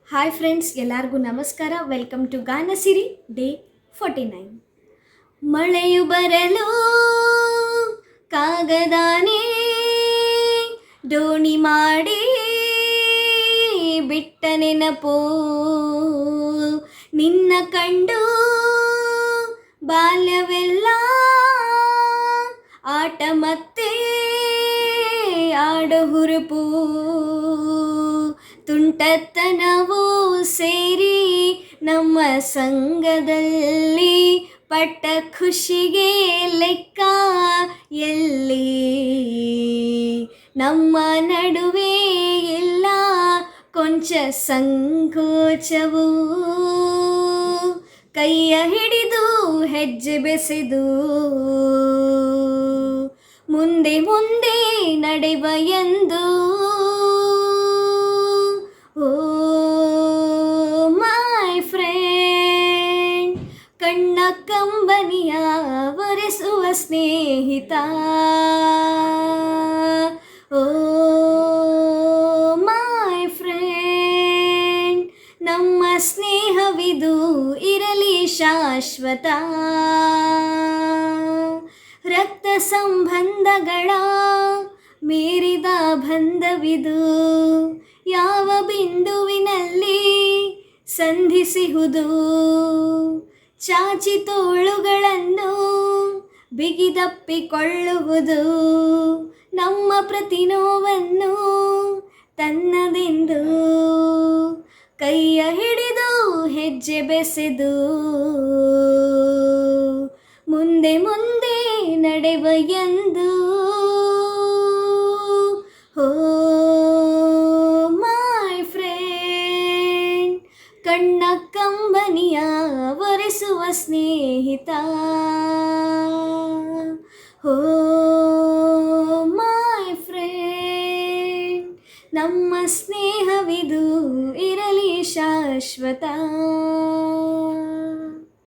Hi friends, ಎಲ್ಲರಿಗೂ ನಮಸ್ಕಾರ. Welcome to Ganasiri day 49. ಮಳೆಯು ಬರಲು ಕಾಗದಾನೆ ದೋಣಿ ಮಾಡಿ ಬಿಟ್ಟ ನೆನಪು ನಿನ್ನ ಕಂಡು ಬಾಲ್ಯವೆಲ್ಲ ಆಟ ಮತ್ತೆ ಆಡ ಹುರುಪು ತುಂಟತನವೂ ಸೇರಿ ನಮ್ಮ ಸಂಘದಲ್ಲಿ ಪಟ್ಟ ಖುಷಿಗೆ ಲೆಕ್ಕ ಎಲ್ಲಿ ನಮ್ಮ ನಡುವೆ ಇಲ್ಲ ಕೊಂಚ ಸಂಕೋಚವು ಕೈಯ ಹಿಡಿದು ಹೆಜ್ಜೆ ಬೆಸೆದು ಮುಂದೆ ಮುಂದೆ ನಡೆವ ಎಂದು ಓ ಮೈ ಫ್ರೆಂಡ್, ಕಣ್ಣ ಕಂಬನಿಯ ಒರೆಸುವ ಸ್ನೇಹಿತ. ಓ ಮೈ ಫ್ರೆಂಡ್, ನಮ್ಮ ಸ್ನೇಹವಿದು ಇರಲಿ ಶಾಶ್ವತ. ರಕ್ತ ಸಂಬಂಧಗಳ ಮೀರಿದ ಬಂಧವಿದು ಯಾವ ಬಿಂದುವಿನಲ್ಲಿ ಸಂಧಿಸಿಹುದು. ಚಾಚಿ ತೋಳುಗಳನ್ನು ಬಿಗಿದಪ್ಪಿಕೊಳ್ಳುವುದು ನಮ್ಮ ಪ್ರತಿ ನೋವನ್ನು ತನ್ನದೆಂದು ಕೈಯ ಹಿಡಿದು ಹೆಜ್ಜೆ ಬೆಸೆದು ಮುಂದೆ ಮುಂದೆ ನಡೆವ ಎಂದು. ಓ ಮೈ ಫ್ರೆಂಡ್, ಕಣ್ಣ ಕಂಬನಿಯ ಒರೆಸುವ ಸ್ನೇಹಿತ. ಓ ಮೈ ಫ್ರೆಂಡ್, ನಮ್ಮ ಸ್ನೇಹವಿದು ಇರಲಿ ಶಾಶ್ವತ.